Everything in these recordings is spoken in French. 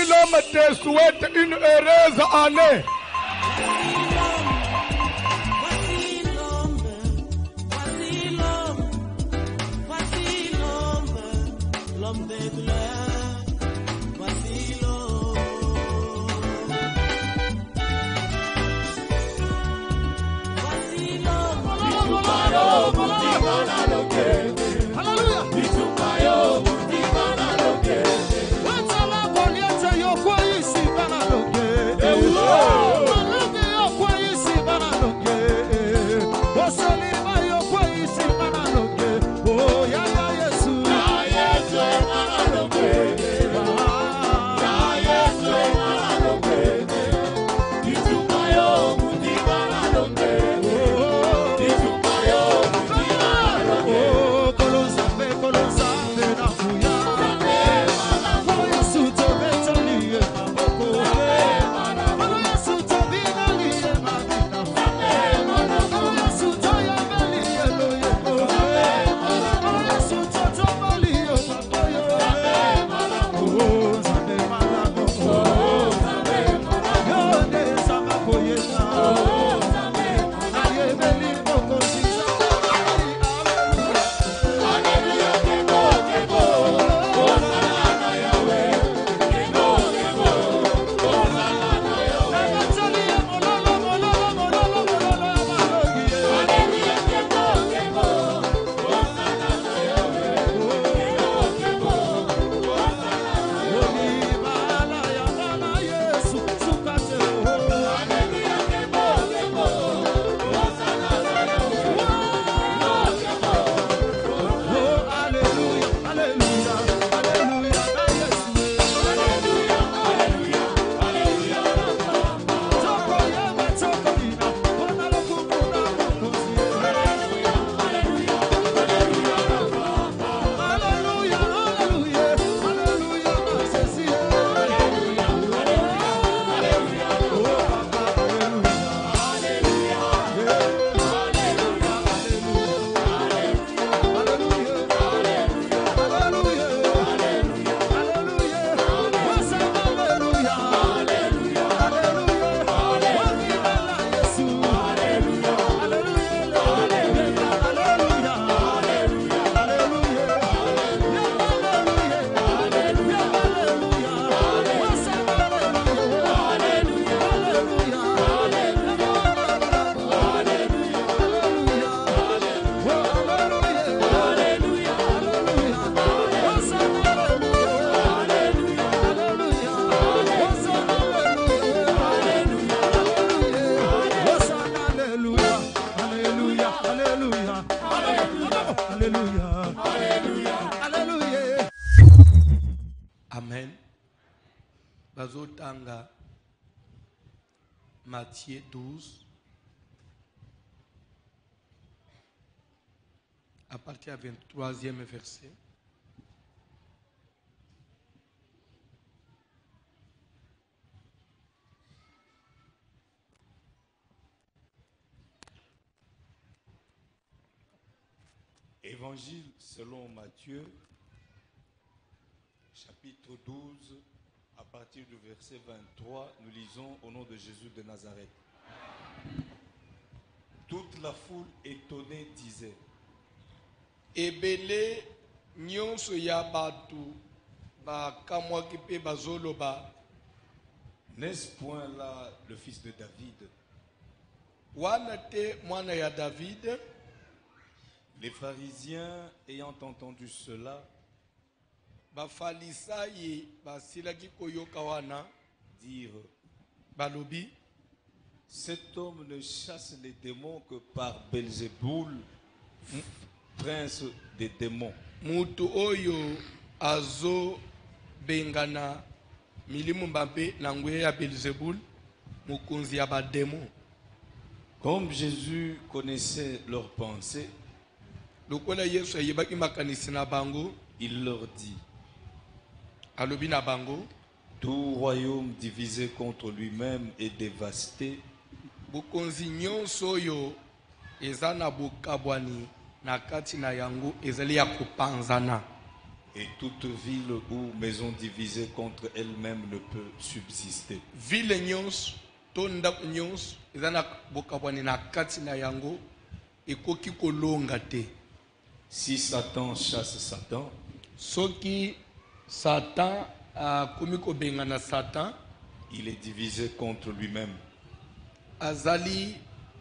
Voici l'homme te souhaite une heureuse année. L'homme des douleurs, voici l'homme. Voici Amen. Bazotanga Matthieu 12 à partir du 23e verset. Évangile selon Matthieu, chapitre 12, à partir du verset 23, nous lisons au nom de Jésus de Nazareth. Toute la foule étonnée disait: Ebele nyonso ya batu ba kamwa kipe bazoloba, n'est-ce point là le fils de David? wana te mwana ya David? Les pharisiens ayant entendu cela Bafalisayi basilaki koyoka wana dirent: balobi, cet homme ne chasse les démons que par Belzéboul, prince des démons. mutu oyo azo bengana milimu mbambe na nguye ya Belzebul, mukunzi ya bademo. Comme Jésus connaissait leurs pensées, Lokola Yesu ayebaki makanisi na bango, il leur dit: alobi na bango, tout royaume divisé contre lui-même est dévasté, bukonzi nyonso oyo eza na bokabwani na kati na yango ezali ya kopanzana. Et toute ville ou maison divisée contre elle-même ne peut subsister. Ville nyonso to ndako nyonso eza na bokabwani na kati na yango ekoki kolonga te. Si Satan chasse Satan, Soki Satan akomi kobenga na Satan, il est divisé contre lui-même. azali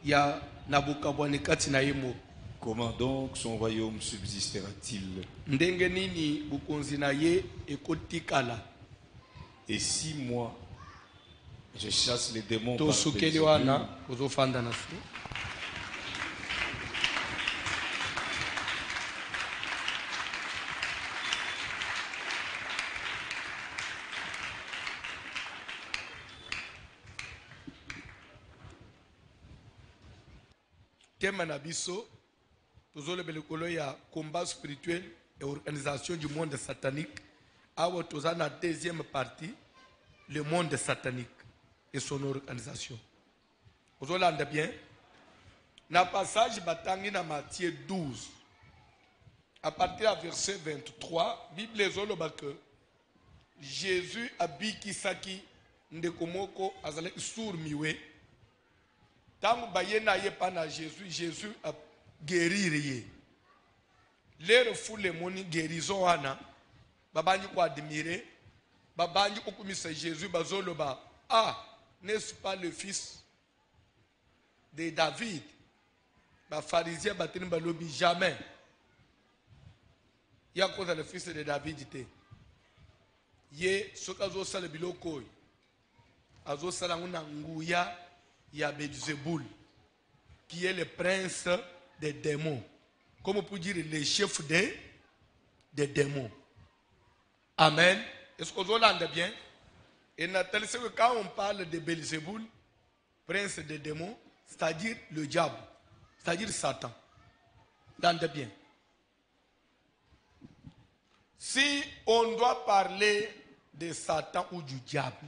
ya na bokabwani kati na ye moko. Comment donc son royaume subsistera-t-il? Ndenge nini bukonzi na ye ekotikala? Et si moi, je chasse les démons par Tosukeli Belzébul, wana kozofanda na se. Thème na biso tozolobela likolo ya combat spirituel et organisation du monde satanique. Awa toza na deuxième partie, le monde satanique et son organisation. Ozolanda bien. Na passage batangi na Matthieu 12. À partir du verset 23, Bible ezoloba que Jésus abikisaki ndeko moko azalaki sourd miwe. Tangu bayena ye pana Jésus a guérir ye. Lero fule moni guérison wana babanyi ko admirer, babanyi okumisa Jésus bazoloba, ah, n'est-ce pas le fils de David? Ba pharisien batini balobi jamais. Ya koza le fils de David te. Ye soka zo sala biloko azo sala nguna nguya ya Belzébul, qui est le prince des démons. Comme on peut dire le chef des démons. Amen. Est-ce que vous entendez bien? Et Nathalie, c'est que quand on parle de Belzébul, prince des démons, c'est-à-dire le diable, c'est-à-dire Satan. Entendez bien. Si on doit parler de Satan ou du diable,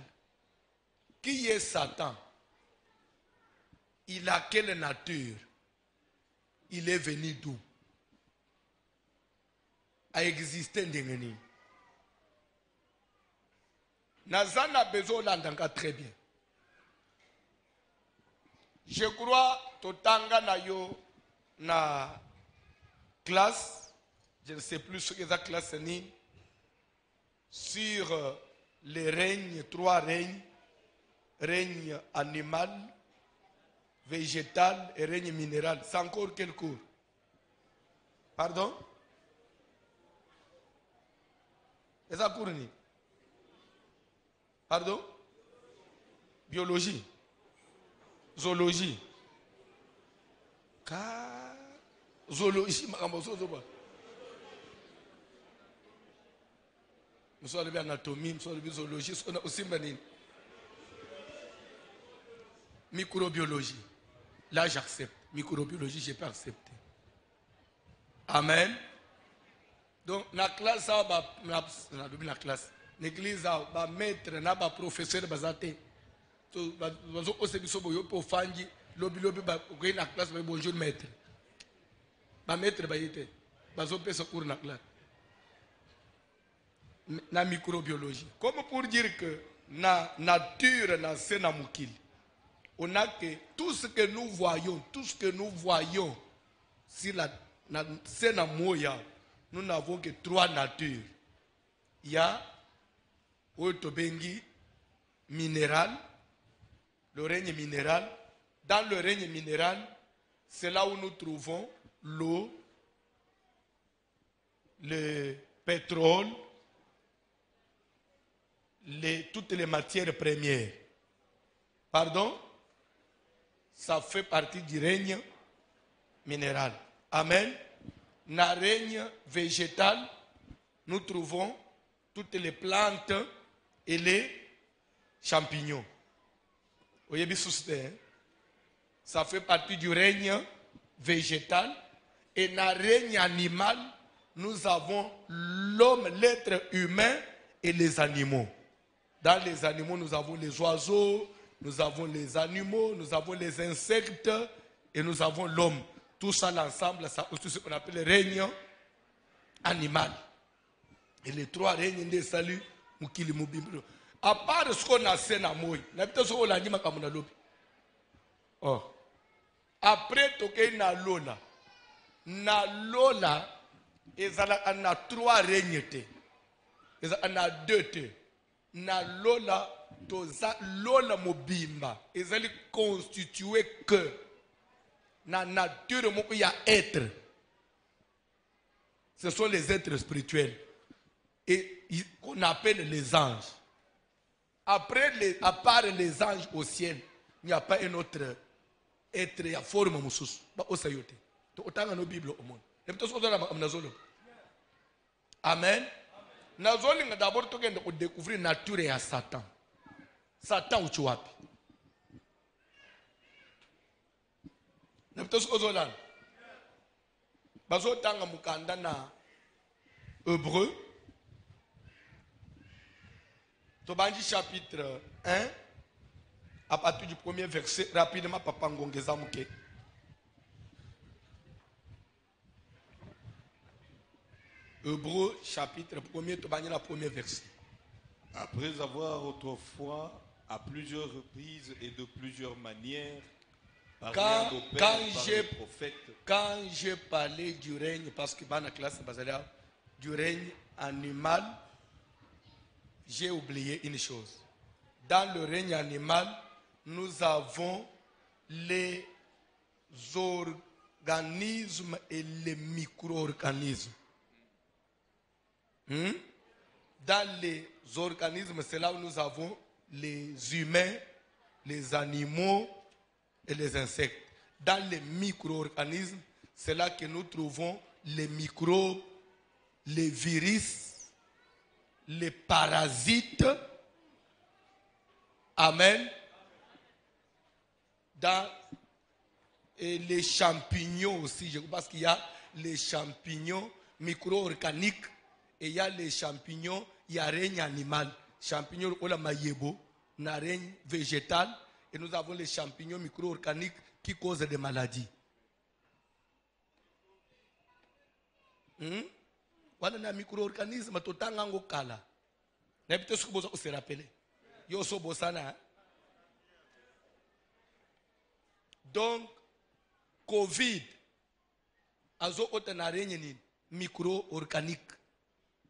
qui est Satan? Il a quelle nature? Il est venu d'où? A existé ndengeni. Nazana bezolanda très bien. Je crois totanga na yo na classe, je ne sais plus ce que la classe ni sur les règnes, 3 règnes, règne animal, végétal et règne minéral. C'est encore quel cours? Pardon? Est-ce que cours ni? Pardon? Biologie? Zoologie? Zoologie, nous sommes allés anatomie, nous sommes allés zoologie, nous sommes aussi allés microbiologie. Là, j'accepte. Microbiologie, je peux accepter. Amen. Donc, dans la classe, la classe, l'église, le maître, le professeur, le classe, bonjour maître. Le maître, le classe. La microbiologie. Comme pour dire que la nature, la sénamukil. On a que tout ce que nous voyons sur la scène moya, nous n'avons que 3 natures. Il y a Otobengi minéral, le règne minéral. Dans le règne minéral, c'est là où nous trouvons l'eau, le pétrole, toutes les matières premières. Pardon? Ça fait partie du règne minéral. Amen. Dans le règne végétal, nous trouvons toutes les plantes et les champignons. Vous voyez bien, ça fait partie du règne végétal. Et dans le règne animal, nous avons l'homme, l'être humain et les animaux. Dans les animaux, nous avons les oiseaux, nous avons les animaux, nous avons les insectes et nous avons l'homme. Tout ça, l'ensemble, ça aussi ce qu'on appelle le règne animal. Et les trois règnes de salut, mukili mubimbo. À part ce qu'on a fait na moi, na bita so la ndima kamuna lobi. Oh. Après toke na lola. Na lola, ezala na trois règnes te. Ezala na deux te. Na lola, toza lola mobimba. Ezali constitué que na nature moko ya être. Ce sont les êtres spirituels. Et qu'on appelle les anges. Après, à part les anges au ciel, il n'y a pas un autre être à forme moussous. Autant dans nos Bibles au monde. Amen. Nous d'abord découvrir la nature de Satan. Satan ou Chouapi. Nous avons Hébreu. Tobanji chapitre 1, à partir du premier verset, rapidement, Papa Ngongeza Mouké. Hébreu chapitre 1er, Tobanji la premier verset. Après avoir autrefois, à plusieurs reprises et de plusieurs manières, parlé à nos pères par les prophètes. Quand j'ai parlé du règne, parce que dans la classe Bazalia, du règne animal, j'ai oublié une chose. Dans le règne animal, nous avons les organismes et les micro-organismes. Dans les organismes, c'est là où nous avons les humains, les animaux et les insectes. Dans les micro-organismes, c'est là que nous trouvons les microbes, les virus, les parasites. Amen. Dans les champignons aussi, parce qu'il y a les champignons micro-organiques et il y a les champignons, il y a règne animal. Champignons, on a maïebo, on a règne végétal et nous avons les champignons micro-organiques qui causent des maladies. Wana micro-organisme totanga ngo kala. Na bito siko boza se rappeler. Yo so bosana. Donc Covid azo otana règne ni micro-organique.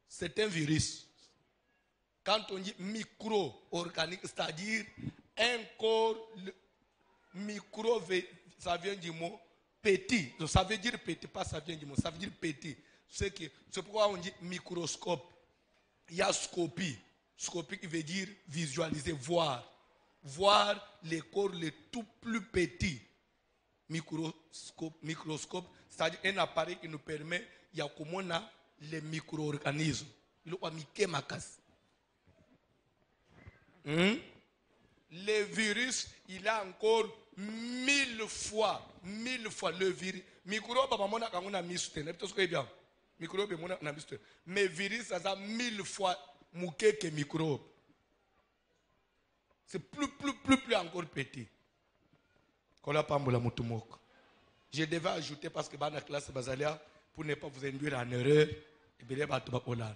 C'est un virus. Quand on dit micro-organique, c'est-à-dire un corps micro, ça vient du mot petit. Donc, ça veut dire petit, pas ça vient du mot, ça veut dire petit. C'est pourquoi on dit microscope. Il y a scopie. Scopie qui veut dire visualiser, voir. Voir les corps les tout plus petits. Microscope, c'est-à-dire un appareil qui nous permet, il y a comme on a les micro-organismes. Il y a Mickey Makas. Le virus, il a encore 1000 fois le virus. Microbe, on a mis sur bien. Microbe, on a mis sur mais virus, ça a 1000 fois mouké que microbe. C'est plus encore petit. Je devais ajouter parce que dans la classe Bazalia, pour ne pas vous induire en erreur, et bien, Hollande.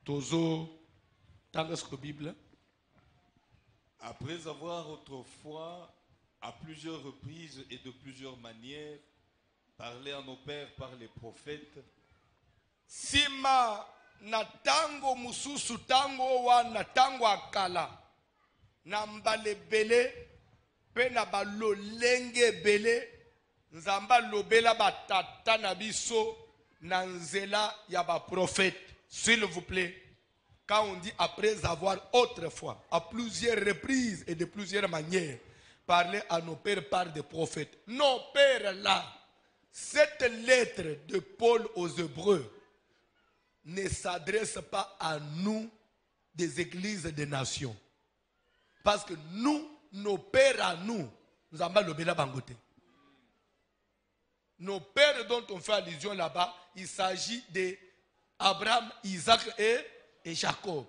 Tozo, tant que la Bible. Après avoir autrefois, à plusieurs reprises et de plusieurs manières, parlé à nos pères par les prophètes, Sima na tango mususu tango wana tango akala na mbale bele pe na balolenge bele nzamba lobela batata na biso na nzela ya ba prophète. S'il vous plaît, quand on dit après avoir autrefois, à plusieurs reprises et de plusieurs manières, parler à nos pères par des prophètes. Nos pères là, cette lettre de Paul aux Hébreux ne s'adresse pas à nous des églises des nations. Parce que nous, nos pères à nous, nous avons le Béla Bangote. Nos pères dont on fait allusion là-bas, il s'agit d'Abraham, Isaac et Jacob.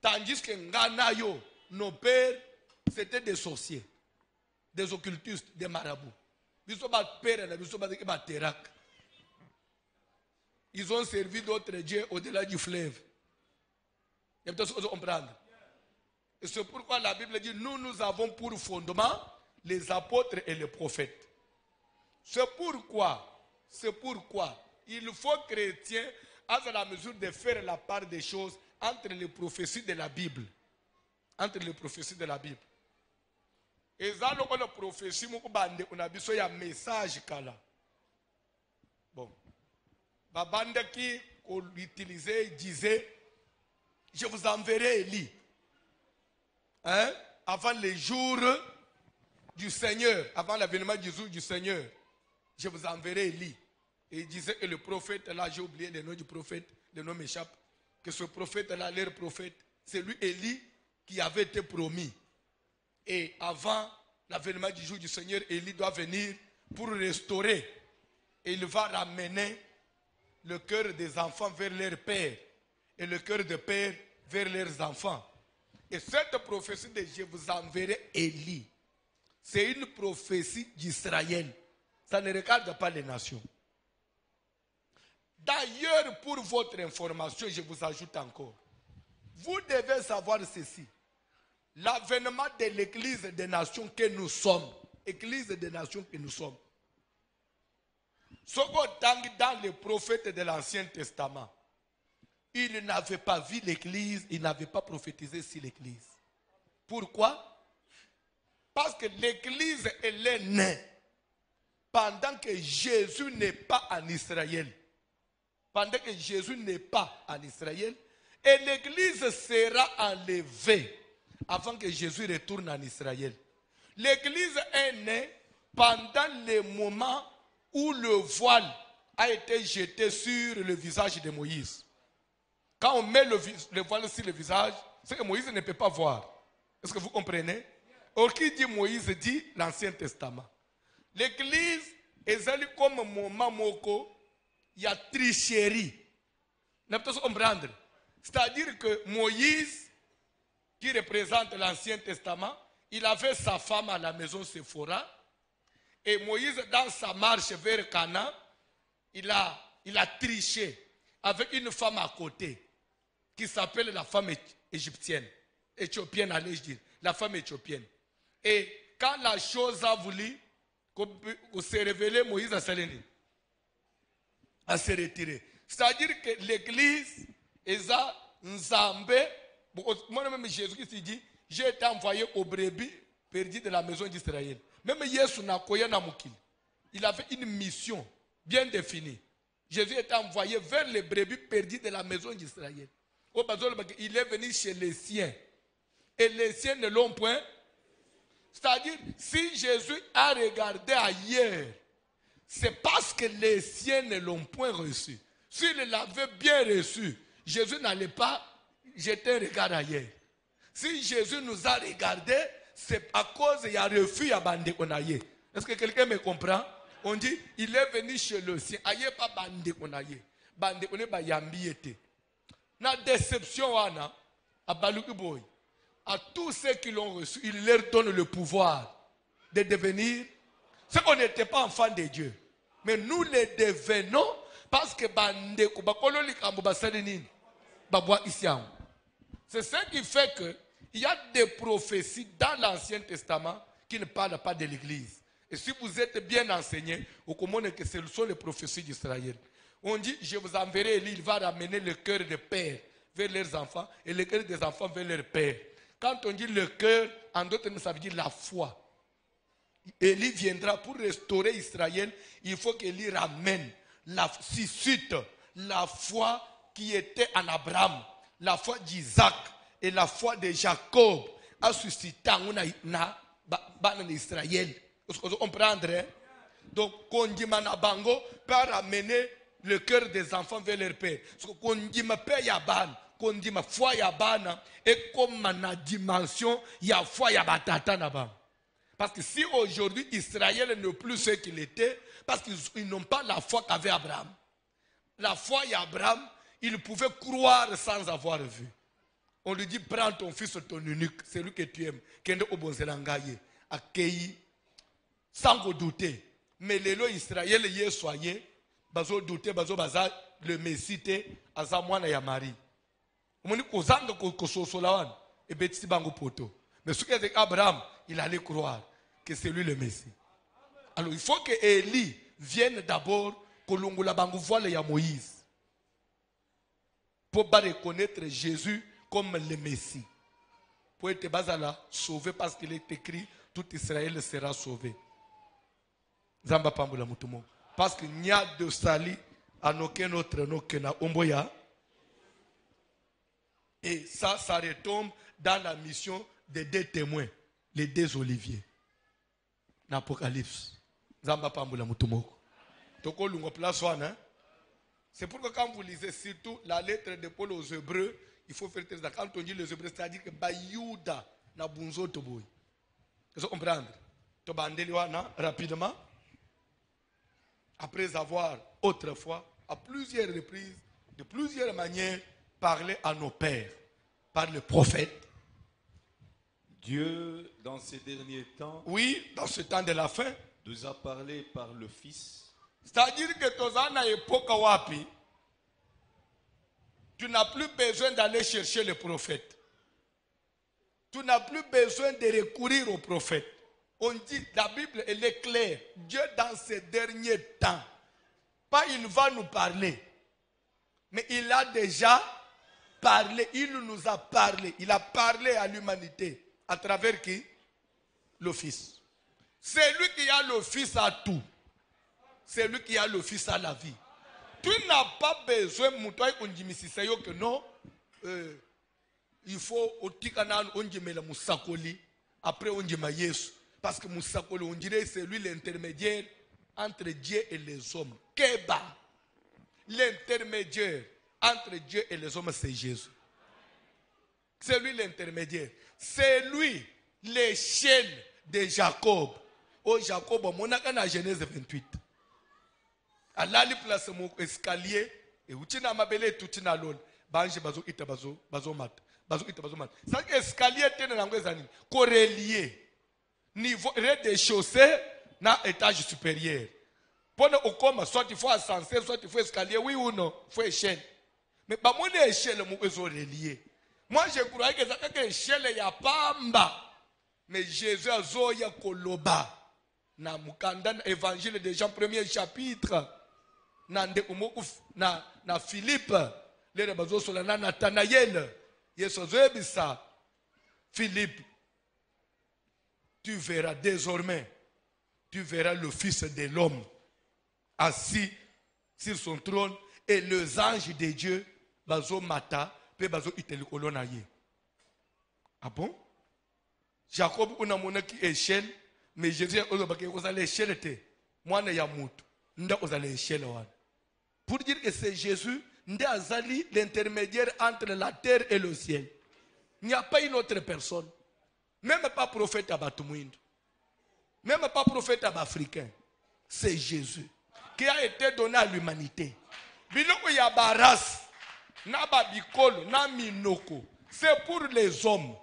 Tandis que Nganayo, nos pères, c'était des sorciers, des occultistes, des marabouts. Ils sont pas pères, ils sont pas des terak. ils ont servi d'autres dieux au-delà du fleuve. Il y a peut-être que comprendre. Et c'est pourquoi la Bible dit, nous avons pour fondement les apôtres et les prophètes. C'est pourquoi il faut chrétiens à la mesure de faire la part des choses entre les prophéties de la Bible. Entre les prophéties de la Bible. Et ça, la prophétie, on a besoin d'un message. Bon. Babanda qui l'utilisait disait, je vous enverrai Élie. Hein? Avant les jours du Seigneur, avant l'avènement du jour du Seigneur, je vous enverrai Élie. Et il disait que le prophète, là j'ai oublié le nom du prophète, le nom m'échappe, que ce prophète-là, leur prophète, c'est lui Élie qui avait été promis. Et avant l'avènement du jour du Seigneur, Élie doit venir pour restaurer. Et il va ramener le cœur des enfants vers leur père et le cœur des pères vers leurs enfants. Et cette prophétie de je vous enverrai Élie, c'est une prophétie d'Israël. Ça ne regarde pas les nations. D'ailleurs, pour votre information, je vous ajoute encore. Vous devez savoir ceci. L'avènement de l'église des nations que nous sommes. Église des nations que nous sommes. Ce qu'on dans les prophètes de l'Ancien Testament. Ils n'avaient pas vu l'église, ils n'avaient pas prophétisé sur l'église. Pourquoi? Parce que l'église, elle est née pendant que Jésus n'est pas en Israël. Pendant que Jésus n'est pas en Israël. Et l'église sera enlevée avant que Jésus retourne en Israël. L'église est née pendant le moment où le voile a été jeté sur le visage de Moïse. Quand on met le voile sur le visage, c'est que Moïse ne peut pas voir. Est-ce que vous comprenez? Or, qui dit Moïse dit l'Ancien Testament. L'église est comme moment moko, il y a tricherie. Vous pouvez comprendre? C'est-à-dire que Moïse, qui représente l'Ancien Testament, il avait sa femme à la maison Séphora. Et Moïse, dans sa marche vers Canaan, il a triché avec une femme à côté qui s'appelle la femme égyptienne, éthiopienne, allez-je dire, la femme éthiopienne. Et quand la chose a voulu se révéler, Moïse a se retiré. C'est-à-dire que l'église est à Nzambé. Moi-même, Jésus qui dit, j'ai été envoyé aux brebis perdues de la maison d'Israël. Même Yesu il avait une mission bien définie. Jésus était envoyé vers les brebis perdues de la maison d'Israël. Il est venu chez les siens. Et les siens ne l'ont point. C'est-à-dire, si Jésus a regardé ailleurs, c'est parce que les siens ne l'ont point reçu. S'il l'avait bien reçu, Jésus n'allait pas jeter un regard ailleurs. Si Jésus nous a regardé, c'est à cause qu'il y a un refus à Bandekonaye. Est-ce que quelqu'un me comprend? On dit, il est venu chez le sien. Aïe pas Bandekonaye. Bandekonaye ba yambiete. La déception, Anna, à Balukuboy, à tous ceux qui l'ont reçu, il leur donne le pouvoir de devenir. C'est qu'on n'était pas enfants de Dieu. Mais nous les devenons parce que c'est ce qui fait que il y a des prophéties dans l'Ancien Testament qui ne parlent pas de l'Église. Et si vous êtes bien enseigné, vous comprenez que ce sont les prophéties d'Israël. On dit, je vous enverrai Élie, il va ramener le cœur des pères vers leurs enfants et le cœur des enfants vers leurs pères. Quand on dit le cœur, en d'autres termes, ça veut dire la foi. Élie viendra pour restaurer Israël. Il faut qu'Élie ramène suscite la foi qui était en Abraham, la foi d'Isaac et la foi de Jacob a suscité en Israël. Vous comprenez? Donc, Kondimana Bango peut ramener le cœur des enfants vers leur père. Parce que Kondima Père Yaban, Kondima foi Yabana, et comme la dimension, il y a foi Yabatata Nabam. Parce que si aujourd'hui Israël n'est plus ce qu'il était, parce qu'ils n'ont pas la foi qu'avait Abraham. La foi d'Abraham, il pouvait croire sans avoir vu. On lui dit, prends ton fils, ton unique, celui que tu aimes, Kende Obonzelangaye, accueilli, sans douter. Mais les lois Israël y est soyez, bazo douter, bazo baza, le Messie te aza mwana ya Marie. Omoni kozanga kososola wana ebetisi bango poto. Mais ce qu'avec Abraham, il allait croire que c'est lui le Messie. Alors il faut que Élie vienne d'abord kolongola bango voile ya Moïse pour pas reconnaître Jésus comme le Messie. Pour être bazala sauvé parce qu'il est écrit tout Israël sera sauvé. Zamba pambula mutumo. Parce qu'il n'y a de salut en aucun autre nom que na omboya. Et ça retombe dans la mission des deux témoins, les deux oliviers. L'Apocalypse. Zamba pambula mutumo. Toko lungo place one. C'est pourquoi quand vous lisez surtout la lettre de Paul aux Hébreux, il faut faire très attention. Quand on dit les Hébreux, c'est-à-dire que Bayouda na bunzo toboy. Vous comprenez? Tobandeliwana rapidement. Après avoir autrefois, à plusieurs reprises, de plusieurs manières, parlé à nos pères, par le prophète. Dieu, dans ces derniers temps, oui, dans ce temps de la fin, nous a parlé par le Fils. C'est-à-dire que tozana époque wapi, tu n'as plus besoin d'aller chercher le prophète. Tu n'as plus besoin de recourir au prophète. On dit, la Bible, elle est claire. Dieu, dans ces derniers temps, pas il va nous parler, mais il a déjà parlé. Il nous a parlé. Il a parlé à l'humanité. À travers qui? Le Fils. C'est lui qui a le Fils à tout. C'est lui qui a le Fils à la vie. Tu n'as pas besoin, que non, il faut après on dit Yesu. Parce que Moussakoli, on dirait c'est lui l'intermédiaire entre Dieu et les hommes. Keba. L'intermédiaire entre Dieu et les hommes, c'est Jésus. C'est lui l'intermédiaire. C'est lui l'échelle de Jacob. Oh Jacob, mon a Genèse 28. Allah li place mon escalier et utina mabele tutina lol. Banje bazo ita bazo mat. Bazo ita bazo mat. Ça escalier tene nango ezani. Correlié. Niveau rez-de-chaussée na étage supérieur. Pendant au coma, soit il faut ascenseur, soit il faut escalier, oui ou non, il faut échelle. Mais pas mon échelle, mon relié. Moi je croyais que ça échelle ya pamba. Mais Jésus a zoya koloba. Na mukanda évangile des Jean premier chapitre. Na Philippe, les bazo sur la Nathanaël. Yesu zebisa. Philippe. Tu verras désormais, tu verras le Fils de l'homme assis sur son trône et les anges de Dieu, bazo mata, pe bazo itelikolo ye. Ah bon? Jacob una mona ki échelle, mais Jésus a dit l'échelle te. Moi na ya mutu, nda ozale échelle wan. Pour dire que c'est Jésus, nda azali l'intermédiaire entre la terre et le ciel. Il n'y a pas une autre personne. Même pas prophète abatumuindo. Même pas prophète africain. C'est Jésus qui a été donné à l'humanité. Biloko ya baras, na babikolo, na minoko. C'est pour les hommes.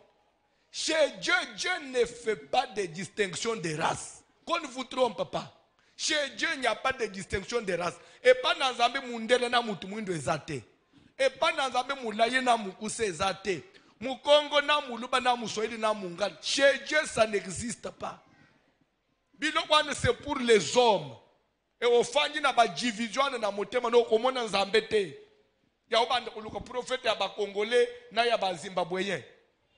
Chez Dieu, Dieu ne fait pas de distinction de race. Qu'on ne vous trompe pas. Chez Dieu, il n'y a pas de distinction de race. Et pas dans Zambé mundele na mutumuindo ezate. Et pas dans Zambé mulaye na mukuse ezate. Mukongo na muluba na muswahili na mungani. Chez Dieu, ça n'existe pas. Bilokwane c'est pour les hommes. Et au fandi na ba division na motema no komona nzambete. Ya obanda kuluka prophète ya ba congolais na ya ba zimbabwéen.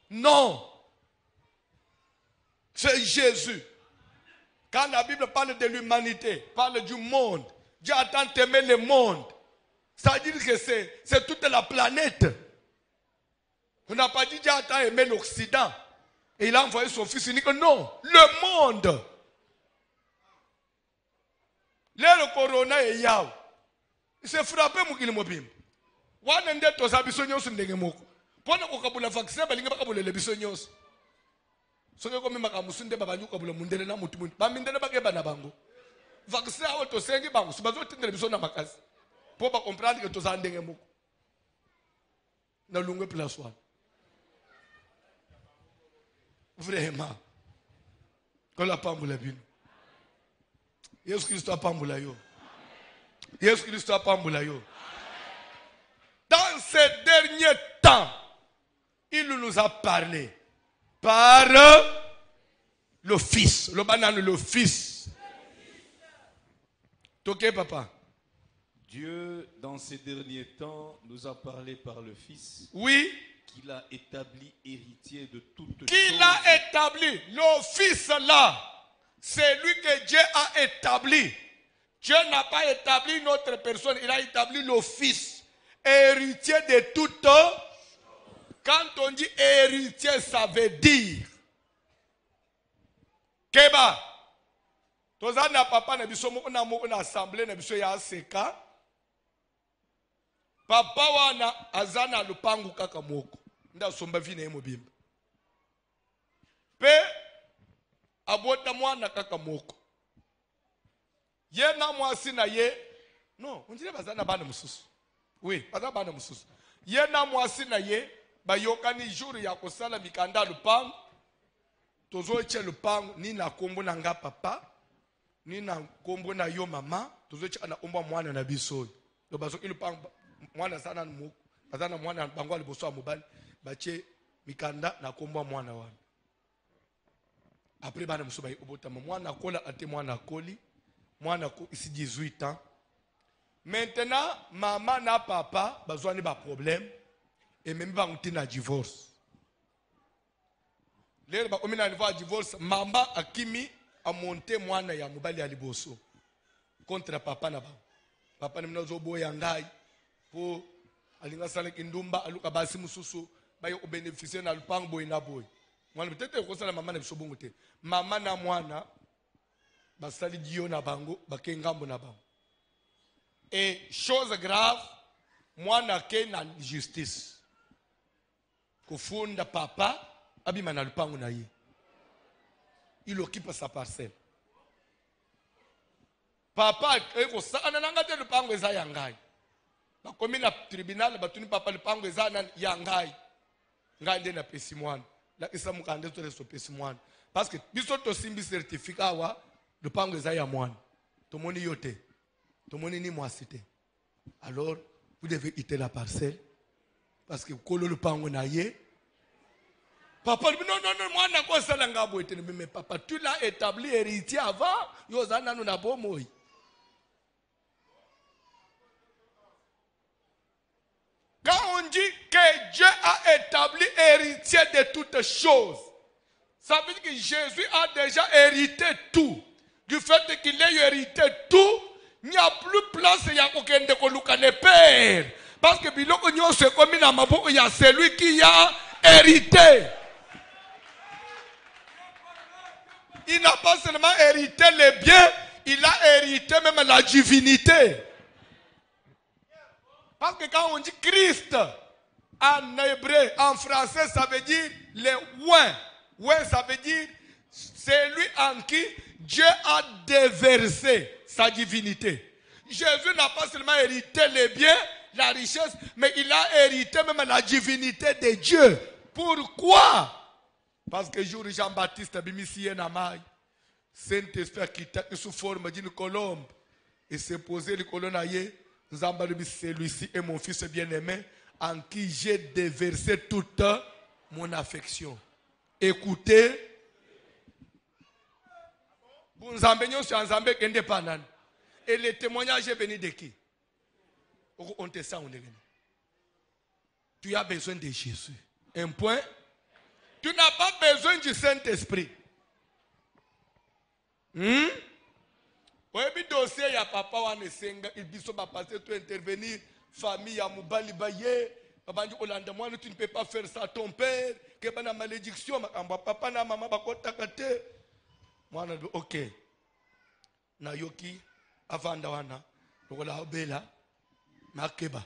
Non. C'est Jésus. Quand la Bible parle de l'humanité, parle du monde, Dieu a tant aimé le monde. Ça veut dire que c'est toute la planète. On n'a pas dit Dieu a tant aimé l'Occident. Et il a envoyé son fils unique. Non, le monde. Là, le corona est yao. Il s'est frappé mukili mobim. Wana nde to sabi sonyos ndenge moko. Pona ko kabula vaccin balinga bakabula le bisonyos. Soke ko mimaka musunde babanyu kabula mundele na mutu mutu. Ba mindele bakeba na bango. Vaccin awo to sengi bango. Sibazo tindele bisona makasi. Po ba comprendre que to sa ndenge moko. Na lungue place one. Vraiment. Quand la pambula bino. Yesu Christ a pambula yo. Yesu Christ a pambula yo. ces derniers temps, il nous a parlé par le Fils. Le banane, le Fils. Ok, papa? Dieu, dans ces derniers temps, nous a parlé par le Fils. Oui. Qu'il a établi héritier de toutes choses. Qu'il a établi. Le Fils là, c'est lui que Dieu a établi. Dieu n'a pas établi une autre personne, il a établi le Fils. Héritier de toutes. Quand on dit héritier, ça veut dire Keba. Tozana papa na biso moko na assemblée na biso ya seka. Papa wana azana lupangu kaka moko. Nda somba vina ye mobimba. Pe abota mwana kaka moko. Ye na mwasi na ye. Non, on dirait bazana bana mususu. Oui, bazana bana mususu. Ye na mwasi na ye bayokani jour ya kosala mikanda lupangu. Tozo eche lupangu ni na kombo na nga papa. Ni na kombo na yo mama. Tozo eche na kombo mwana na biso. Do bazo ilupangu mwana sana moko. Bazana mwana bango liboso mobali. Bache mikanda na kombo mwana wana. Après bana musuba obota mwana kola ate mwana koli. Mwana ko ici 18 ans. Maintenant maman na papa bazwani ba problème et même ba na divorce. Lelo ba omina niveau divorce mama akimi a monter mwana ya mobali ya liboso contre papa na ba. Papa ni mnazo boya ngai po alinga sala kindumba aluka basi mususu bayo bénéficier na lupango boy na boy. Mwana peut-être ko sala mama na biso bongo te. Mama na mwana basali dio na bango bakengambo na bango. Et chose grave, mwana ke na justice. Kufunda papa abima na lupango na ye. Il occupe sa parcelle. Papa eko sana nanga te lupango eza yangai. Bakomi na tribunal batuni papa lupango eza na yangai. Ngai nde na pesi mwana. La isa mukande to resto pesi mwana. Parce que biso to simbi certificat wa lupango eza ya mwana. Tomoni yote. Tomoni ni mwasi te. Alors vous devez quitter la parcelle parce que kolo lupango na ye. Papa dit non, moi n'a pas ça l'anga boité mais papa tu l'as établi héritier avant yozana nous na bomoy. Quand on dit que Dieu a établi héritier de toutes choses, ça veut dire que Jésus a déjà hérité tout. Du fait qu'il ait hérité tout, il n'y a plus place ya kokende koluka le père parce que biloko nyonso komi na maboko ya celui qui a hérité. Il n'a pas seulement hérité les biens, il a hérité même la divinité. Parce que quand on dit Christ, en hébreu, en français, ça veut dire les ouins. Ouin, ça veut dire c'est lui en qui Dieu a déversé sa divinité. Jésus n'a pas seulement hérité les biens, la richesse, mais il a hérité même la divinité de Dieu. Pourquoi? Parce que jour Jean-Baptiste Bimisiye Namai, Saint-Esprit a quitté sous forme d'une colombe et s'est posé le colonnaïe. Celui-ci est mon fils bien-aimé en qui j'ai déversé toute mon affection. Écoutez. Et le témoignage est venu de qui? On te sent, on est venu. Tu as besoin de Jésus. Un point. Tu n'as pas besoin du Saint-Esprit. Oui, mais dossier, il y a papa, il dit que passer tu intervenir, famille, à Moubali Baye, tu ne peux pas faire ça à ton père, que tu as une malédiction, papa, maman, moi, ok. Nayoki, avant d'awana, Rola Obela, Makeba.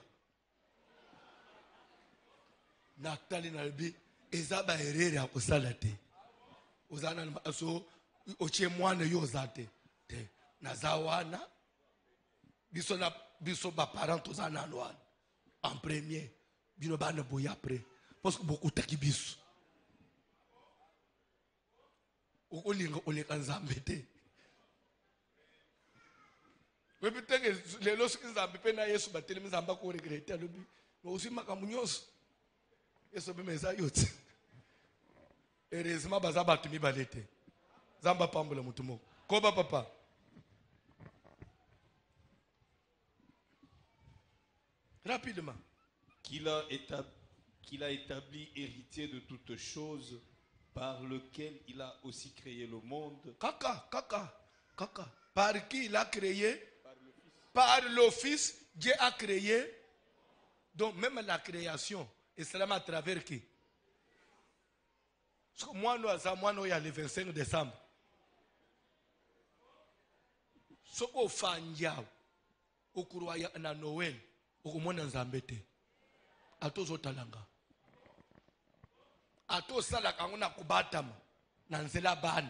Natali Nalbi. Ezaba erere akosala te. Ozana so oche mwana yo zate te. Nazawana biso ba parents ozana noan en premier bino bana boya après parce que beaucoup taki biso. Olinga oleka nzambe te. We bitenge lelo nzambe pe na Yesu bateli nzamba ko regretter lobi Mais aussi makamunyoso. Et ce même ça yot. Heureusement baza batumi balete. Zamba pambola mutumo. Koba papa. Rapidement. Qu'il a établi héritier de toutes choses, par lequel il a aussi créé le monde. Kaka. Par qui il a créé? Par le Fils, Dieu a créé. Donc même la création, et cela à travers qui? Parce que moi, nous, il y a le 25 décembre. Ce qu'on fait, au courant de Noël, au moins dans Zambete, à tous les talanga. À tous les talanga, on a kubatama, nanzela ban,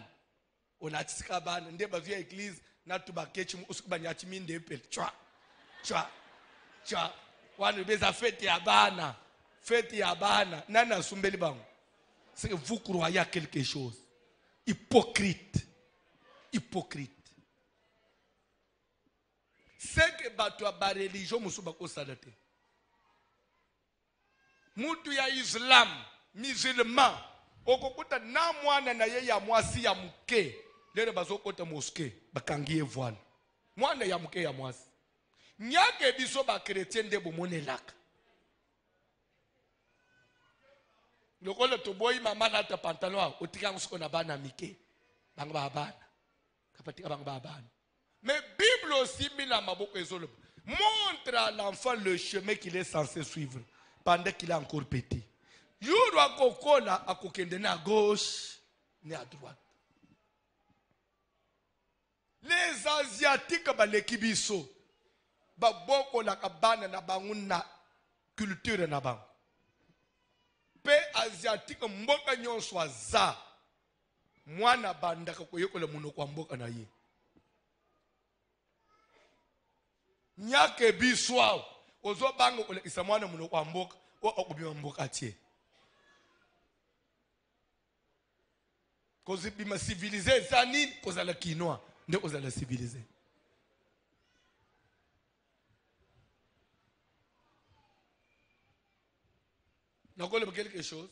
on a tsika ban, on a besoin d'église, on a tout bakechi, on a besoin de minde, tcha, on a besoin de fête ya bana, nana sumbeli bango. C'est que vous croyez à quelque chose. Hypocrite. C'est que batwa ba religion musuba ko sadate. Mutu ya Islam, musulman, okokuta na mwana na ye ya mwasi ya muke, lero bazokota mosquée, bakangiye voile. Mwana ya muke ya mwasi. Nyake biso ba chrétien de bomonelaka. Lokolo to boy mama na ta pantalon otika ngusiko na bana mike banga ba bana kapatika banga ba bana. Mais Bible aussi mina maboko ezolo montre à l'enfant le chemin qu'il est censé suivre pendant qu'il est encore petit. Yuro akokola akokende na gauche ni à droite. Les asiatiques baleki biso baboko la kabana na banguna culture na bango. Pe asiatique mboka nyonso aza mwana bandaka koyekola munoko mboka na ye nyake biswa ozo bango kolekisa mwana munoko mboka o okubima mboka tie kozi bima civiliser zani kozala kinoa nde kozala civiliser. Vous avez quelque chose?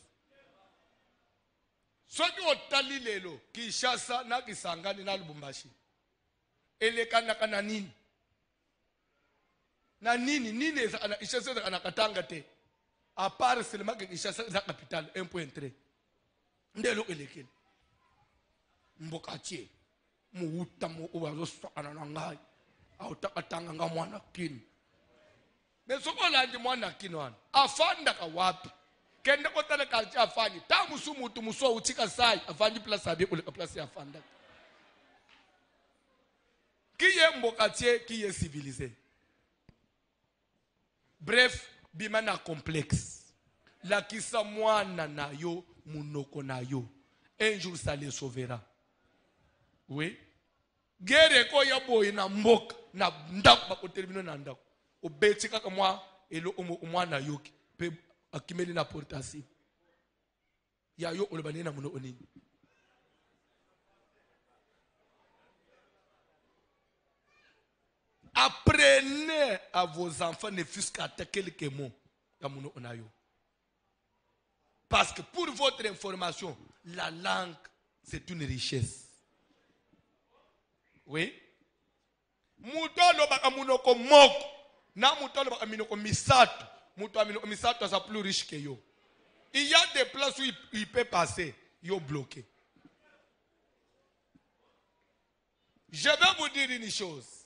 Ce qui est tali lelo, Kinshasa, na Kisangani, na Lubumbashi. Elekana kana nini? Na nini? Nini ana Kinshasa ana katanga te. À part seulement que Kinshasa est la capitale, 1.3. Ndelo elekele. Mbokatie. Muuta mo obazo sokana na ngai. Autakatanga nga mwana kini. Mais soko landi mwana kini wana. Afanda ka wapi? Kende kotale kalcha afanyi ta musumu tu muso utika sai afanyi place abi kuleka place ya fanda qui est mbokatier qui est civilisé. Bref bimana complexe la kisa mwana na yo munoko na yo un jour ça les sauvera. Oui guerre ko ya boy na mboka na ndako bakotermino na ndako obetika ka mwa elo mwana yoki pe akimeli na portasi ya yo olobani na muno onini. Apprenez à vos enfants ne fût-ce qu'à quelques mots ya muno onayo. Parce que pour votre information, la langue c'est une richesse. Oui. Mutolo baka munoko moko na mutolo baka minoko misato. Misato est plus riche que yo. Il y a des places où il peut passer. Yo bloqué. Je vais vous dire une chose.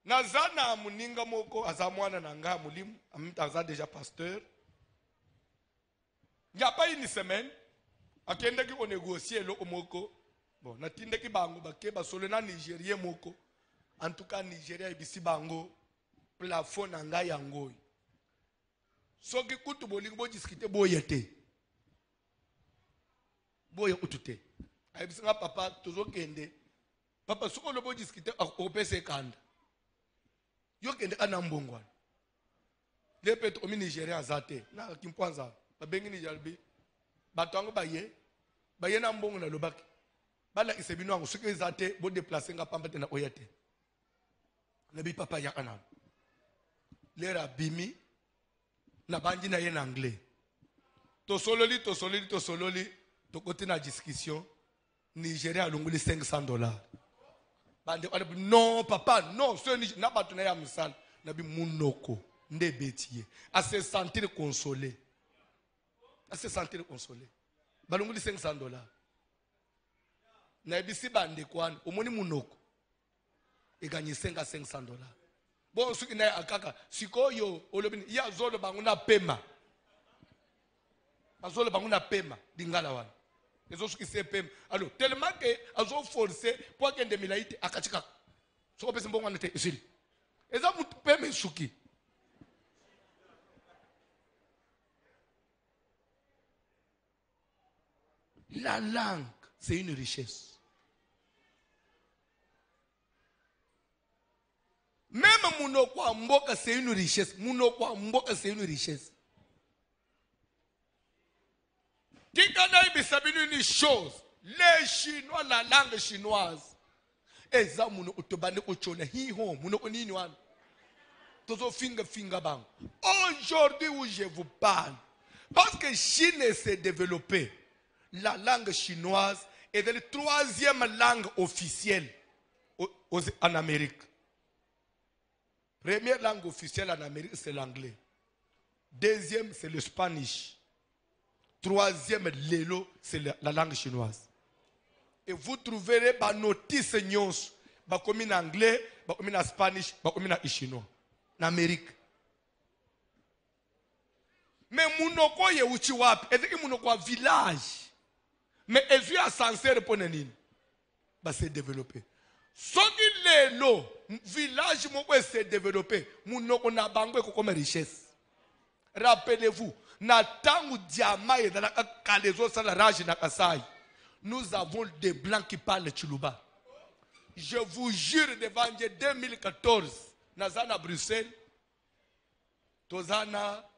Nazana muninga moko azamwana nanga mulimu amitaza déjà pasteur. Il n'y a pas une semaine. Akende ki ko négocier lo moko. Bon, natinde ki bango bake basolo na Nigeria moko. En tout cas Nigeria ibisi bango plafond nanga yango. Soki kutu bolingo bo discuter boyete. Boye utute. Ayibisinga papa tozo kende. Papa soko lo bo discuter opese kanda. Yo kende kana mbongwana. Le peto omi Nigeria azate. Na kimpwanza. Babengi Nigeria. Batango baye. Baye na mbongo na lobaki. Bala isebino ngo soki azate bo déplacer nga pambate na oyete. Nabi papa ya kana. Lera bimi na bandi na ye en anglais. Tosololi, tokoti na discussion. Nigeria a longoli $500. Bande, non, papa, non, ce n'a pas tenu à Moussal. Nabi Mounoko, nde betiye. À se sentir consolé. À se sentir consolé. Balongoli $500. Nabi si bande kwan, omoni Mounoko. Et gagné $500. Bon, ce qui n'est à Kaka, siko yo, olobini, ya zolo banguna pema. Azolo banguna pema, dingalawan. Les autres qui s'est pema. Alors, tellement que azo forcé, pour qu'il y ait des milaïtes à Kachika. Ce qu'on peut se dire, on était ici. Et ça, vous pema souki. La langue, c'est une richesse. Même Mounokwa Mboka, c'est une richesse. Mounokwa Mboka, c'est une richesse. Tikana ibisabini une chose. Les Chinois, la langue chinoise. Eza mouno utobane kochone. Hi hon, mouno koniniwan. Tozo finger bang. Aujourd'hui où je vous parle, parce que Chine s'est développée, la langue chinoise est la troisième langue officielle en Amérique. Première langue officielle en Amérique, c'est l'anglais. Deuxième, c'est le spanish. Troisième, l'élo, c'est la langue chinoise. Et vous trouverez des notices comme en anglais, comme en spanish, comme en chinois. En Amérique. Mais mounoko ye uchi wapi, ezeki mounoko village. Mais ezu ascenseur pour nenini. Bah c'est développé. Soki lelo village moko s'est développé, mounoko na bangwe comme richesse. Rappelez-vous, na tangu diama et dans la kalezo salarage na Kasai, nous avons des blancs qui parlent Chiluba. Je vous jure devant Dieu 2014, nazana Bruxelles, tozana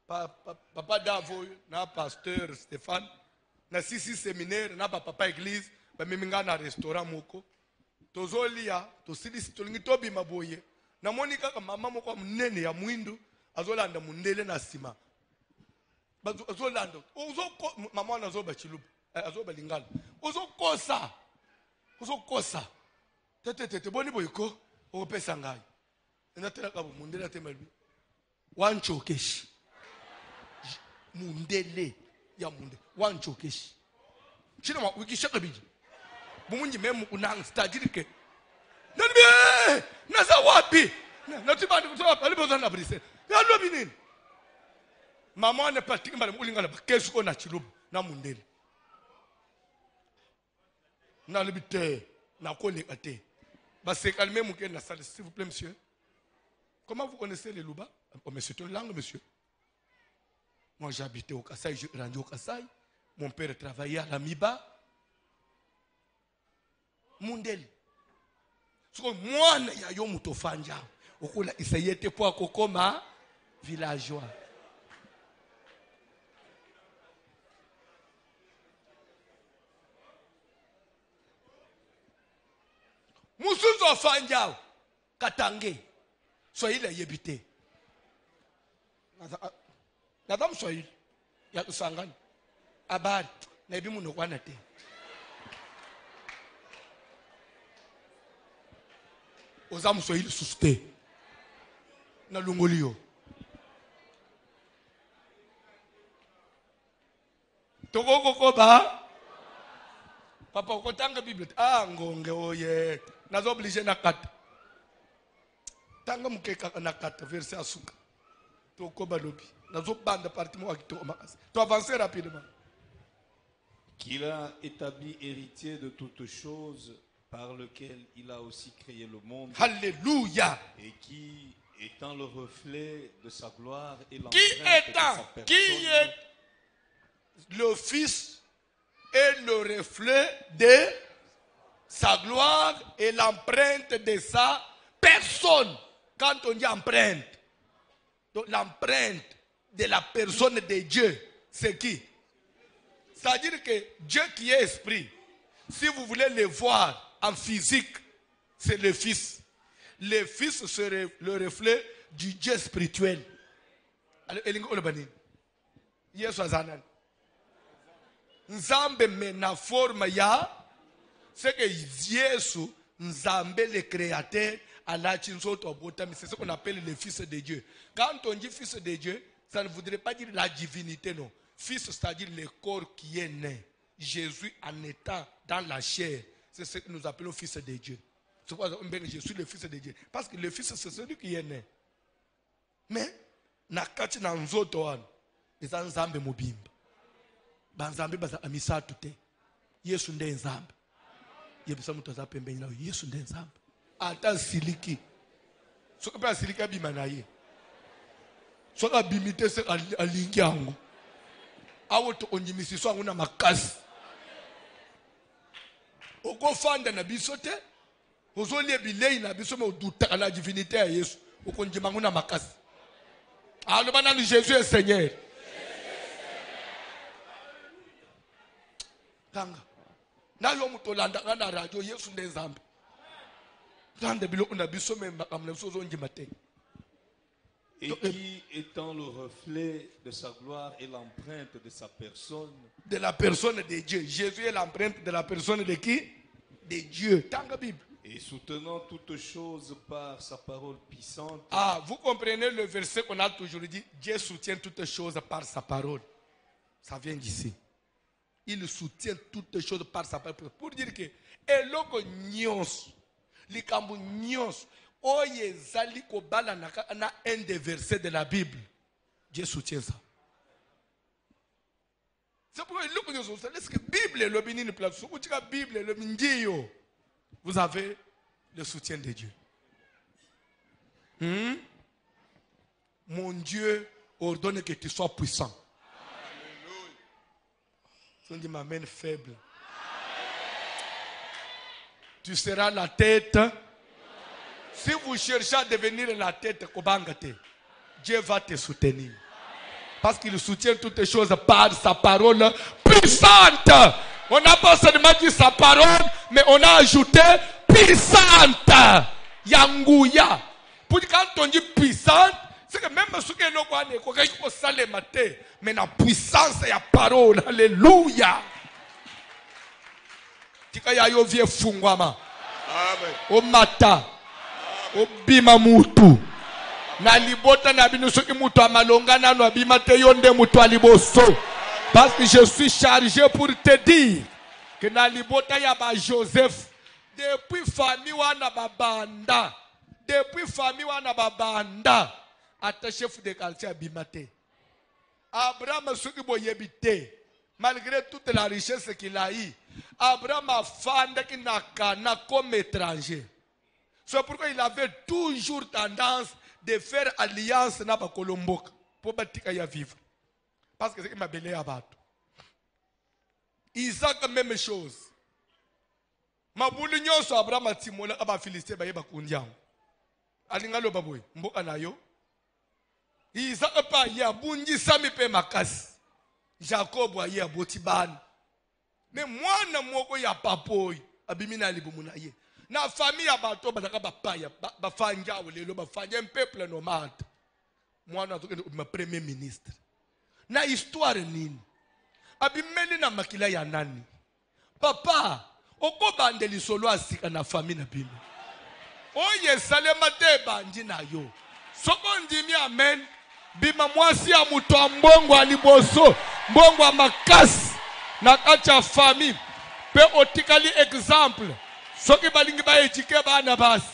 papa Davo, na pasteur Stéphane, na sisi séminaire, na papa église, ba miminga na restaurant moko. Tozolia, tosilisi tolingi tobi maboye. Na monika kama mama moko munene ya mwindu, azolanda mundele na sima. Azolanda, uzoko mama na zoba chiluba, azoba lingala. Uzokosa. Uzokosa. Tete boni boyiko, opesa ngai. Natela ka mundele atemali. Wanchokeshi. Mundele ya munde. Wanchokeshi. China wa wikishaka biji. Bumunji memu unang stadirike. Nanibe naza wapi? Natibandi kutoka alipoza na Bruxelles. Ya lobi nini? Mama ne patiki mbale ulingala kesu ko na chilubu na mundele. Na libite na kole ate. Ba se calmer mouke na salle s'il vous plaît monsieur. Comment vous connaissez les Luba? Oh mais c'est une langue monsieur. Moi j'habitais au Kasaï, je rendu au Kasaï. Mon père travaillait à la Miba. Mundele. So mwana ya yo mutofanja. Okula isayete po kokoma villageois. Musuzo fanja katange. Swahili yebite. Nadam Swahili ya kusangana. Abad na ebi munokwana te. Ozamu Swahili suste na lungolio toko ba papa ukotanga Bible ngonge oye nazo oblige na kata tanga mukeka na kata verset asuka toko balobi nazo banda parti mo akito makasi to avancer rapidement qu'il a établi héritier de toutes choses, par lequel il a aussi créé le monde. Alléluia. Et qui, étant le reflet de sa gloire et l'empreinte de sa personne, qui est le Fils et le reflet de sa gloire et l'empreinte de sa personne. Quand on dit empreinte, donc l'empreinte de la personne de Dieu, c'est qui? C'est-à-dire que Dieu qui est esprit, si vous voulez le voir en physique, c'est le Fils. Le Fils serait le reflet du Dieu spirituel. elingi oloba nini Yesu azanani Nzambe mena forme ya c'est que Yesu Nzambe le créateur c'est ce qu'on appelle le fils de Dieu. Quand on dit fils de Dieu, ça ne voudrait pas dire la divinité, non. Fils, c'est-à-dire le corps qui est né. Jésus en étant dans la chair, c'est ce que nous appelons fils de Dieu. C'est pourquoi je suis le fils de Dieu. Parce que le fils, c'est celui qui est né. Mais, nakati na nzoto wana, eza nzambe mobimba. Banzambe baza amisa tute. Yesu nde nzambe. Yebisa mutu aza pembeni na Yesu nde nzambe. Ata siliki. Soka pa siliki abima na ye. Soka bimite se alingi yango. Awo to onjimisiso yango na makasi. Oko fanda na biso te. Ozoli ebilei na biso me odutaka na divinité ya Yesu. Oko njimango na makasi. Aloba nanu Jésus est Seigneur. Kanga. Na yo muto landa na radio Yesu nde nzambe. Et qui étant le reflet de sa gloire et l'empreinte de sa personne. De la personne de Dieu. Jésus est l'empreinte de la personne de qui? De Dieu. Dans la Bible. Et soutenant toutes choses par sa parole puissante. Ah, vous comprenez le verset qu'on a toujours dit. Dieu soutient toutes choses par sa parole. Ça vient d'ici. Il soutient toutes choses par sa parole. Pour dire que eloko nyos. Likambu nyos oye zali kobala na un des versets de la Bible. Dieu soutient ça. C'est pourquoi il look nyos est-ce que Bible le binini place ou tika Bible le mindio. Vous avez le soutien de Dieu. Mon Dieu ordonne que tu sois puissant. Alléluia. On dit ma main faible. Tu seras la tête. Si vous cherchez à devenir la tête, Dieu va te soutenir. Parce qu'il soutient toutes les choses par sa parole puissante. On n'a pas seulement dit sa parole, mais on a ajouté puissante. Yangouya. Pour quand on dit puissante, c'est que même ceux qui n'ont pas mais la puissance de la parole. Alléluia. Tika ya yo vie fungwama. Amen. O mata. O bima mutu. Na libota na bino soki mutu amalonga nanu abima te yonde mutu aliboso. Parce que je suis chargé pour te dire que na libota ya ba Joseph depuis famille wana babanda. Depuis famille wana babanda. Ata chef de quartier abima te. Abraham soki boyebite. Malgré toute la richesse qu'il a eu, Abraham a fondé Cana comme étranger. C'est pourquoi il avait toujours tendance de faire alliance avec Colombo pour vivre. Parce que c'est ma belle abat. Isaac, même chose. Ma boulignon sur Abraham a timolé à Philistin, ba kundian. Alingalo baboy, mboka na yo. Isaac pa ya bunji sami pe makasi. Jacob a ye abotiban. Mais moi na moko ya papoy abimina libumuna ye. Na famille ya bato bazaka bapaya bafanja olelo bafanja un peuple nomade. Moi na ma premier ministre. Na histoire nini? Abimeli na makila ya nani? Papa, oko bandeli solo asika na famille na bino. Oye salema te bandi na yo. Soko ndimi amen. Bima mwasi ya mutu wa mbongo aliboso. Mbongo wa makasi. Na kacha famille. Pe otikali exemple. Soki balingi ba ejike bana basi.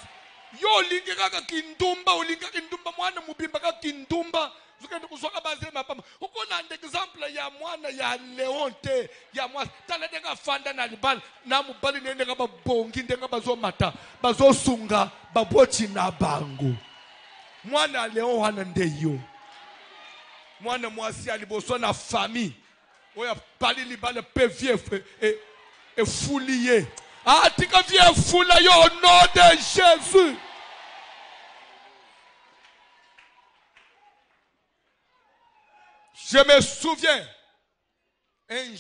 Yo lingi kaka kindumba. Olinga kindumba mwana mubimba kaka kindumba. Zuke kusoka bazema pama. Uko na exemple ya mwana ya Leonte. Ya mwasi. Tala denga fanda na libali. Na mubali nende kaba bongi. Ndenga bazo mata. Bazo sunga. Babochi na bangu. Mwana Leon wana ndeyo. Mwana mwasi aliboso na famille. Oya pali libale pe vie et foulier. Ah, tika vie foula yo au nom de Jésus. Je me souviens un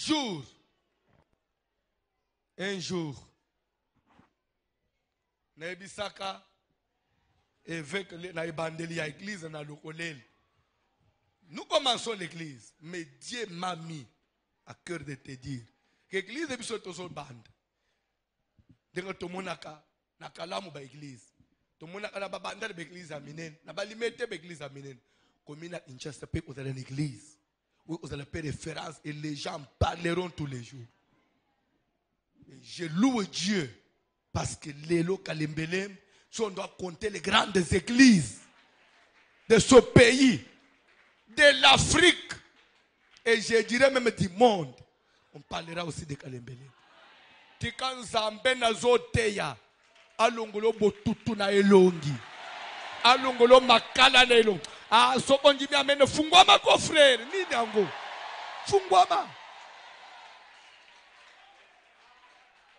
jour, na ebisaka évêque na ebandeli ya église na lokoleli. Nous commençons l'église, mais Dieu m'a mis à cœur de te dire que l'église est sur toute bande. Dès que tout le monde a l'église, tout le monde a l'église à Minen, n'a pas limité l'église à Minen. Comme il y a une chasse de paix, vous allez à l'église, où vous allez faire référence et les gens parleront tous les jours. Et je loue Dieu parce que les locaux si on doit compter les grandes églises de ce pays, de l'Afrique, et je dirais même du monde, on parlera aussi de Kalembele. Tika Nzambe na zoteya, alongolo botutu na elongi, alongolo makala na elongi. Ah, so on dit bien, mais ne fungwama ko frère, ni dango, fungwama.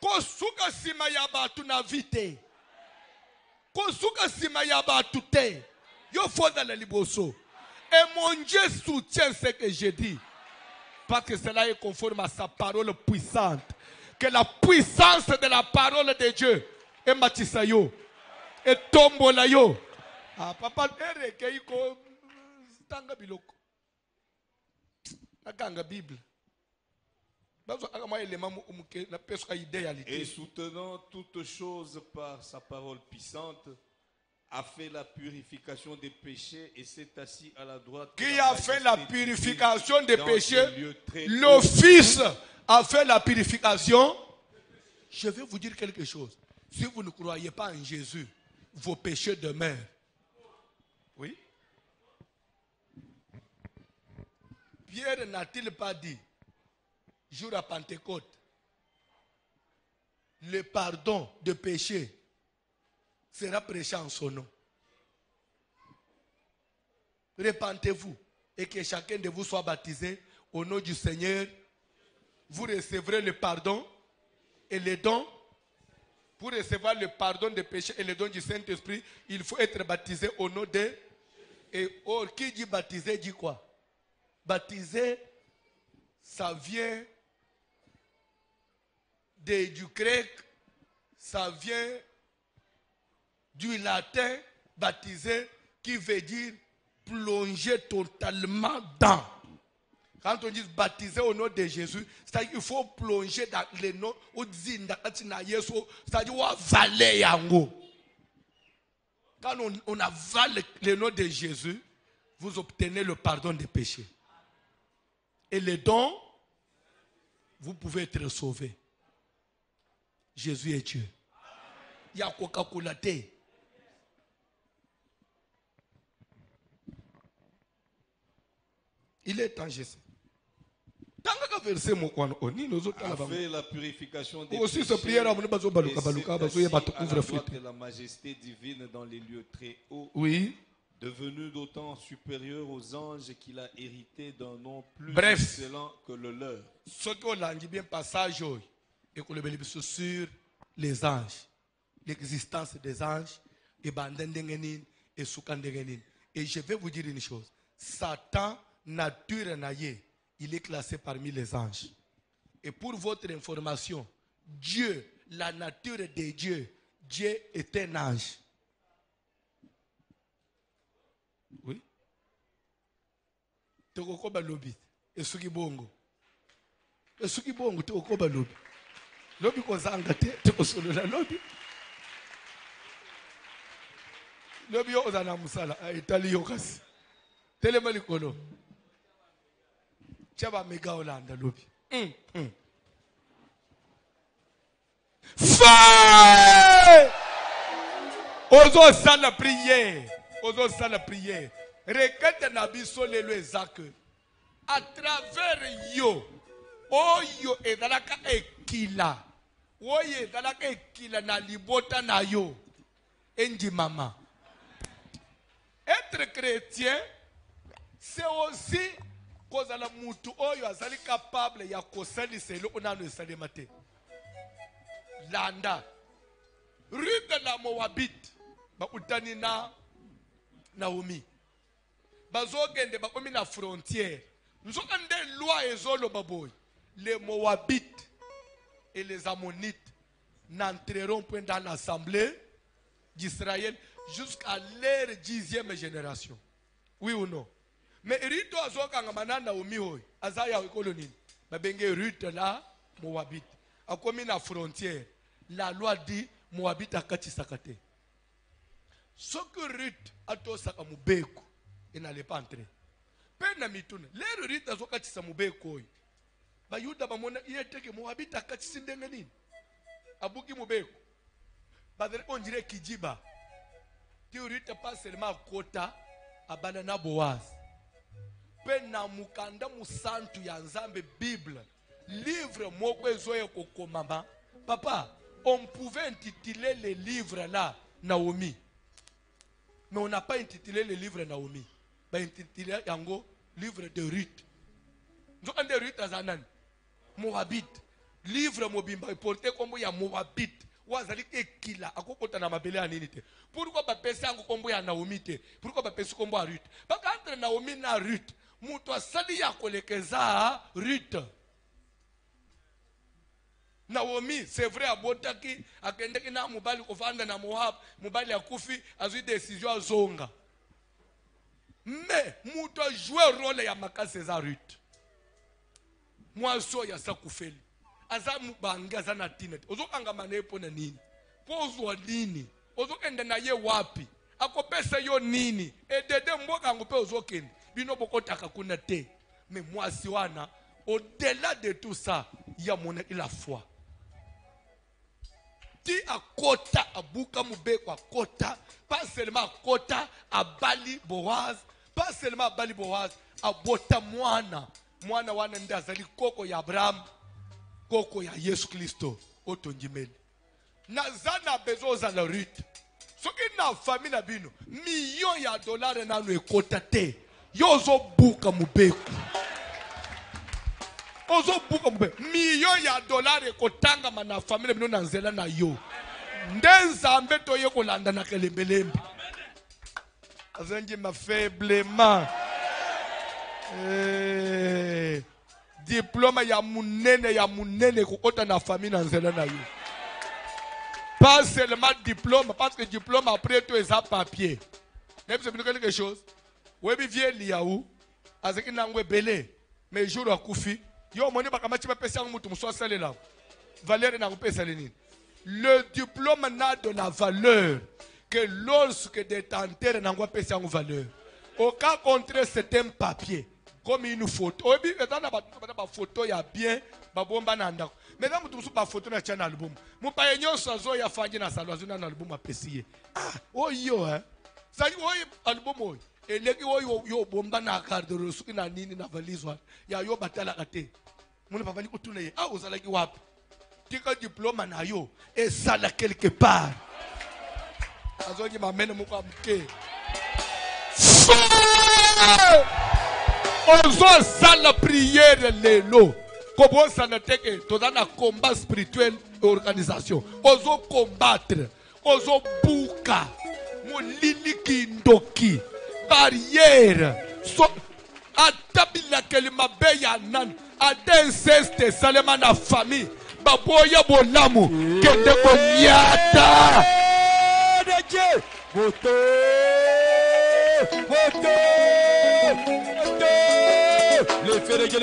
Kosuka sima ya batu na vite, kosuka sima ya batu te, yo foda la liboso. Et mon Dieu soutient ce que je dis. Parce que cela est conforme à sa parole puissante. Que la puissance de la parole de Dieu est matisayo. Et tombolayo. Ah, papa, keiko tanga biloko. Nakanga Bible. Et soutenant toutes choses par sa parole puissante, a fait la purification des péchés et s'est assis à la droite. Qui a fait la purification des péchés? Le Fils a fait la purification. Je vais vous dire quelque chose. Si vous ne croyez pas en Jésus, vos péchés demeurent. Oui. Pierre n'a-t-il pas dit, jour à Pentecôte, le pardon de péché sera prêché en son nom. Repentez-vous et que chacun de vous soit baptisé au nom du Seigneur. Vous recevrez le pardon et les dons. Pour recevoir le pardon des péchés et les dons du Saint-Esprit, il faut être baptisé au nom de... Et qui dit baptisé dit quoi? Baptisé, ça vient du grec, ça vient du latin, baptisé, qui veut dire plonger totalement dans. Quand on dit baptiser au nom de Jésus, c'est-à-dire qu'il faut plonger dans le nom, c'est-à-dire on avaler yango. Quand on avale le nom de Jésus, vous obtenez le pardon des péchés. Et les dons, vous pouvez être sauvés. Jésus est Dieu. Il y a Coca-Cola. Il est temps, je sais. A fait la purification des aussi péchés ce prière et s'est assis à la majesté divine dans les lieux très hauts. Oui. Devenu d'autant supérieur aux anges qu'il a hérité d'un nom plus Bref, excellent que le leur. Ce qu'on a dit bien passage et qu'on le sur les anges, l'existence des anges, et bandendengenin et soukandengenin. Et je vais vous dire une chose. Satan, nature naïe, il est classé parmi les anges. Et pour votre information, Dieu, la nature de Dieu, Dieu est un ange. Oui. Tekokoba lobi. Esuki bongo. Esuki bongo tekokoba lobi. Lobi kozanga tekosolola lobi. Lobi yo ozana musala etali yo kasi. Telema likolo. Chaba mega olanda lobi. Fire! Ozo sala prière. Ozo sala prière. Requête na biso lelo ezake. À travers yo, oyo ezalaka ekila. Oyo ezalaka ekila na libota na yo. Endi mama. Être chrétien, c'est aussi kozala mutu oyo azali capable ya kosalisa elo onano esalema te. Landa. Rue de la Moabite. Ba utani na Naomi. Bazogende bakomi na frontière. Nous avons des lois et zolo baboy. Les Moabites et les Ammonites n'entreront point dans l'assemblée d'Israël jusqu'à leur 10e génération. Oui ou non? Mais Ruth azokanga manana Naomi hoy. Azaya ekolo nini? Babenge Ruth là Moabite. Akomi na frontière. La loi dit Moabite akatisaka te. Ce que Ruth atosaka mubeko, il n'allait pas entrer. Pena mitune. Les Ruth azokatisa mubeko. Ba Yuda bamona yeteke Moabite akatisi ndenge nini? Abuki mubeko. Ba on dirait kijiba. Ti Ruth pas seulement kota abana na Boaz. Pena mukanda musantu ya Nzambe Bible. Livre moko ezoye kokomama. Papa, on pouvait intituler les livres là Naomi. Mais on n'a pas intitulé le livre Naomi. On a intitulé yango livre de Ruth. Nous avons de Ruth azanan. Moabite. Livre mobimba porté comme ya Moabite. Wazali ekila akokota na mabele aninite. Pourquoi ba pesa yango kombo ya Naomi te? Pourquoi ba pesa kombo ya Ruth? Parce entre Naomi na Ruth, muto asali ya kolekeza Ruth. Naomi, c'est vrai, abotaki, akendeki na mubali kofanda na Moab, mubali akufi, azui décision à zonga. Mais, muto jouer rôle ya makase za Ruth. Moi, so ya sa kufeli. Aza mubanga za na tinet. Ozo kangama na epo na nini? Pozwa nini? Ozo kende na ye wapi? Akopesa yo nini? E dede mboka angope ozo kende. Bino boko taka kuna te. Mais moi, si wana, au-delà de tout ça, il y a mon la foi. Ti akota abuka mubeko akota, pas seulement akota abali Boaz, pas seulement abali Boaz, abota mwana wana ndazali koko ya Abraham, koko ya Yesu Kristo otonjimeli. Nazana bezo za la Ruth. Soki na famille na bino, millions ya dollars nanu ekota te. Yozo buka mubeko. Ozo buka mbe millions ya dollars ekotanga mana famille bino na nzela na yo. Ndenzambe to ye kolanda na kelembelembe. Azangi ma faiblement. Diplôme ya munene kokota na famille na nzela na yo. Pas seulement diplôme, parce que diplôme après tout est à papier. Même si vous quelque chose, vous avez vu Liaou, avec une langue belé, mais jour à Koufi, yo moni bakamachi bapesa mutu muso salela. Valeur na kopesa nini? Le diplôme n'a de la valeur que lorsque détenteur n'a pas pesa en valeur. Au cas contraire, c'est un papier comme une photo. Obi etana ba photo ya bien ba bomba na ndako. Maintenant mutu muso ba photo na channel album. Mu pa yenyo sazo ya fangi na salwa zuna na album apesiye. Ah, oyo Sali oyo album oyo. Eleki oyo yo bomba na carte suki na nini na valise wa. Ya yo batala kate. Muna pa vali kutuna ye. Ah ozalaki wapi? Tika diplôme na yo et ça là quelque part. Azongi mamene muko amke. Ozo sala prière lelo. Kobo sana teke tozana combat spirituel et organisation. Ozo combattre, ozo buka. Molili kindoki. Barrière. So atabila kelima beya nan. Adenseste salema na famille. Baboya bolamu. Kende konyata. Voto. Le ferege.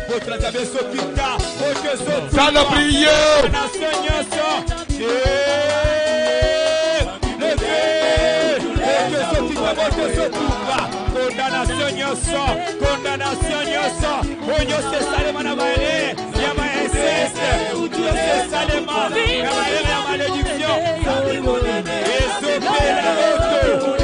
Votre attaque sopita. Votre sopita. Ça la prière. Condamnation nyoso. Onyo se salema na baele. Yama insiste. Se salema. Ya malédiction. Et sauver la auto.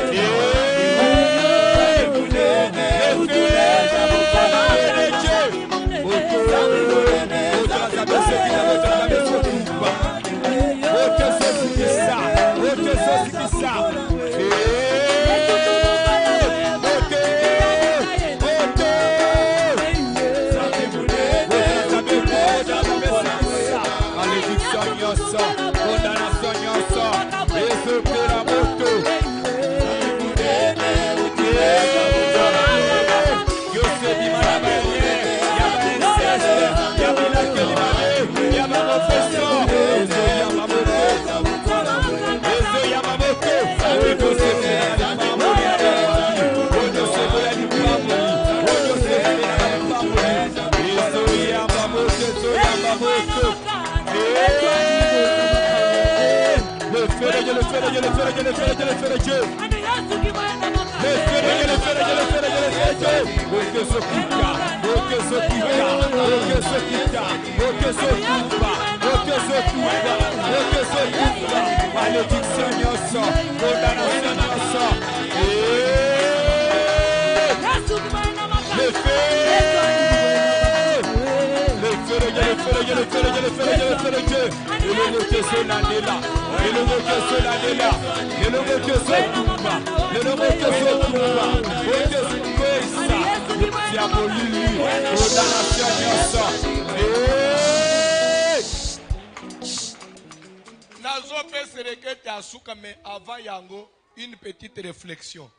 Mais avant yango, une petite réflexion.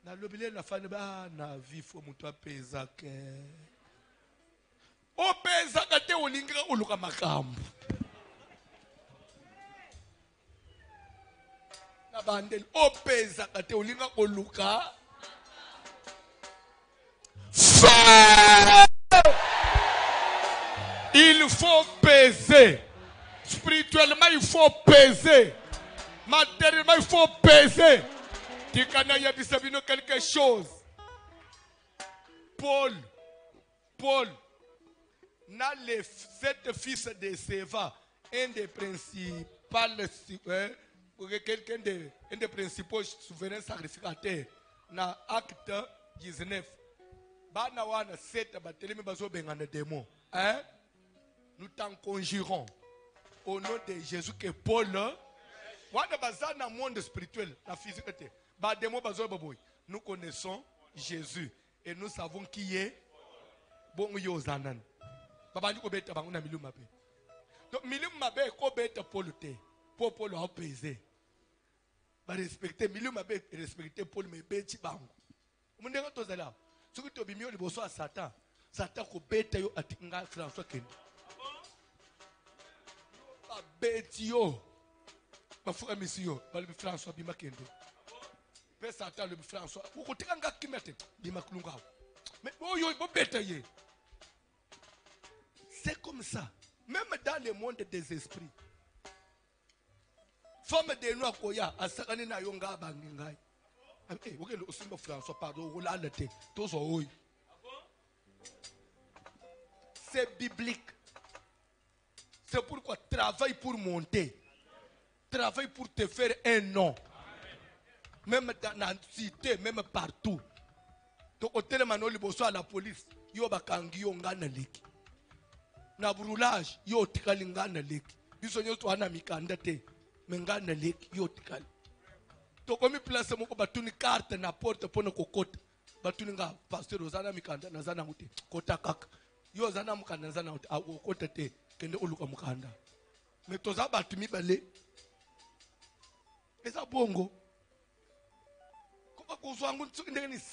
Na lobile na fane ba na vifo mutu apeza ke. O peza kate olinga uluka makambu. Na bandel o peza kate olinga uluka. Il faut peser. Spirituellement, il faut peser. Matériellement, il faut peser. Tikana ya bisabino quelque chose. Paul, n'a les 7 fils de Séva, un des principaux souverains sacrificateurs, na acte 19. Bana wana 7 batelemi bazo bengana démon. Hein? Nous t'en conjurons au nom de Jésus que Paul wana bazana monde spirituel, la physique. Nous connaissons Jésus et nous savons qui est bon yozanan. Babandi ko beta banguna milieu mabe. Donc milieu mabe ko beta Paul te. Paul a pesé. Ba respecter milieu mabe respecter Paul me beti bango. Mundenga tozala. Soki to bimio liboso a Satan. Satan ko beta yo atinga François Kende. Ba beti yo. Ba fuka misio, ba le François bima Kende. Satan le François. Mais c'est comme ça. Même dans le monde des esprits. Femme de nous akoya asakani na yonga bangingai. Eh, ok le Osimba François pardon, on l'a laté. C'est biblique. C'est pourquoi travaille pour monter. Travaille pour te faire un nom. Même dans la cité, même partout. Donc, au télémano, il y a la police. Il y a bakangi yo ngana leki. Na brûlage, yo tikali ngana leki. Biso nyoto wana mikanda te. Mengana leki, yo tikali. Donc, on mi place moko batuni carte na porte pour no kokota. Batuni nga pasteur ozana mikanda na zana ngute. Kota kaka. Yo zana mukanda zana ngute. Kota te. Kende oluka mukanda. Mais toza batumi bale. Eza bongo.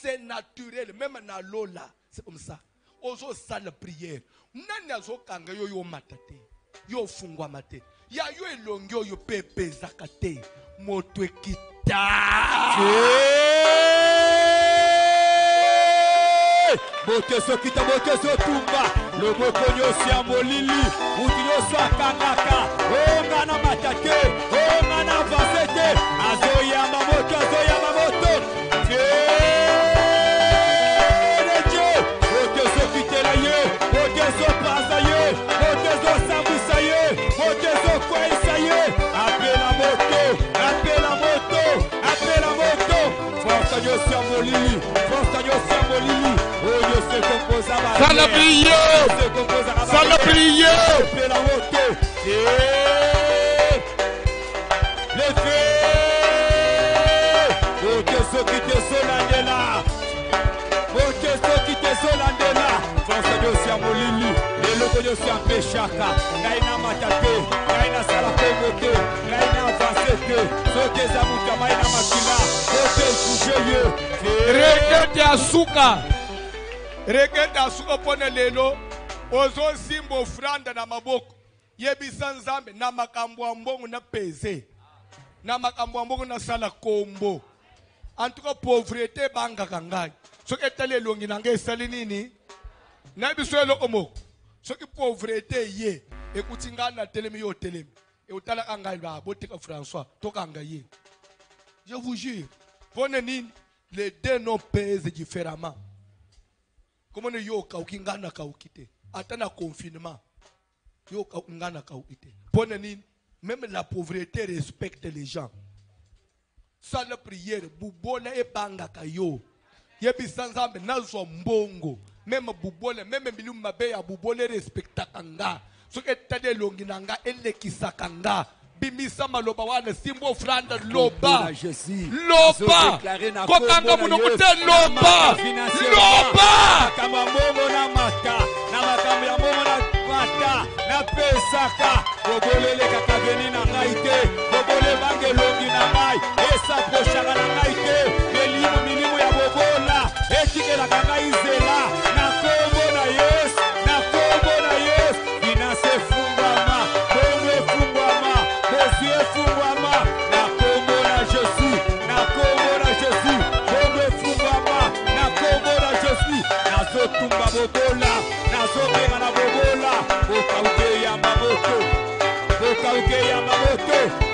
C'est naturel, même dans l'ola, c'est comme ça. Ozo sale prière. Nani azo kanga yo yo matate. Yo fungwa mate. Ya yo elongyo yo pepe zakate. Moto ekita. Bote so kita bote so tumba. Le mokonyo si amolili. Utinyo so akangaka. Oh mana matate. Oh mana vasete. Azoya mamoto, azoya mamoto. Ça l'a brillé. Ça l'a brillé. Les feux. Ok, ceux qui te sont là. Ok, ceux qui te sont là. François Dieu Molili. Les locaux Dieu Péchaka. Naina Matate. Naina Salakomote. Naina Vasete. Soke Zamuka. Naina Makila. Ok, Foucheye. Regarde Asuka. Regarde Asuka pone lelo. Ozo simbo franda na maboko. Yebisa nzambe na makambo ambongo na peze. Na makambo ambongo na sala kombo. En tout cas pauvreté banga kangai. Ce qui est allé longi nanga sali nini? Na biso elo omo. Ce qui pauvreté ye. Écoute ngana telemi yo telemi. Et au tala anga il va botter François, toka anga ye. Je vous jure, prenez les deux noms pèsent différemment. Comment ne yo kaukingana kaukite? Attends confinement. Yo kaukingana kaukite. Prenez même la pauvreté respecte les gens. Sans la prière, bubona e banga kayo. Yebi sanzambe nazo mbongo. Même bubole, même milium mabe ya bubole respecta kanga. Ce que tade longinanga elle kisakanga. Bimisa maloba wana simbo franda loba. Loba. Kokanga munokute loba. Loba. Kama momo na mata. Na makambo ya momo na mata. Na pesaka. Bobole kaka veni na ngaite. Bobole bange longi na ngai. Esa poshaka na ngaite. Milimu ya bobola. Etike la kaka izela. Na kombo na yes. Na kombo na yes. Binase fungama. Kombe fungama. Kosie fungama. Na kombo na Jésus. Na kombo na Jésus. Kombe fungama. Na kombo na Jésus. Nazo tumba bobola. Nazo benga na bobola. Okauke ya mamoto. Okauke ya mamoto.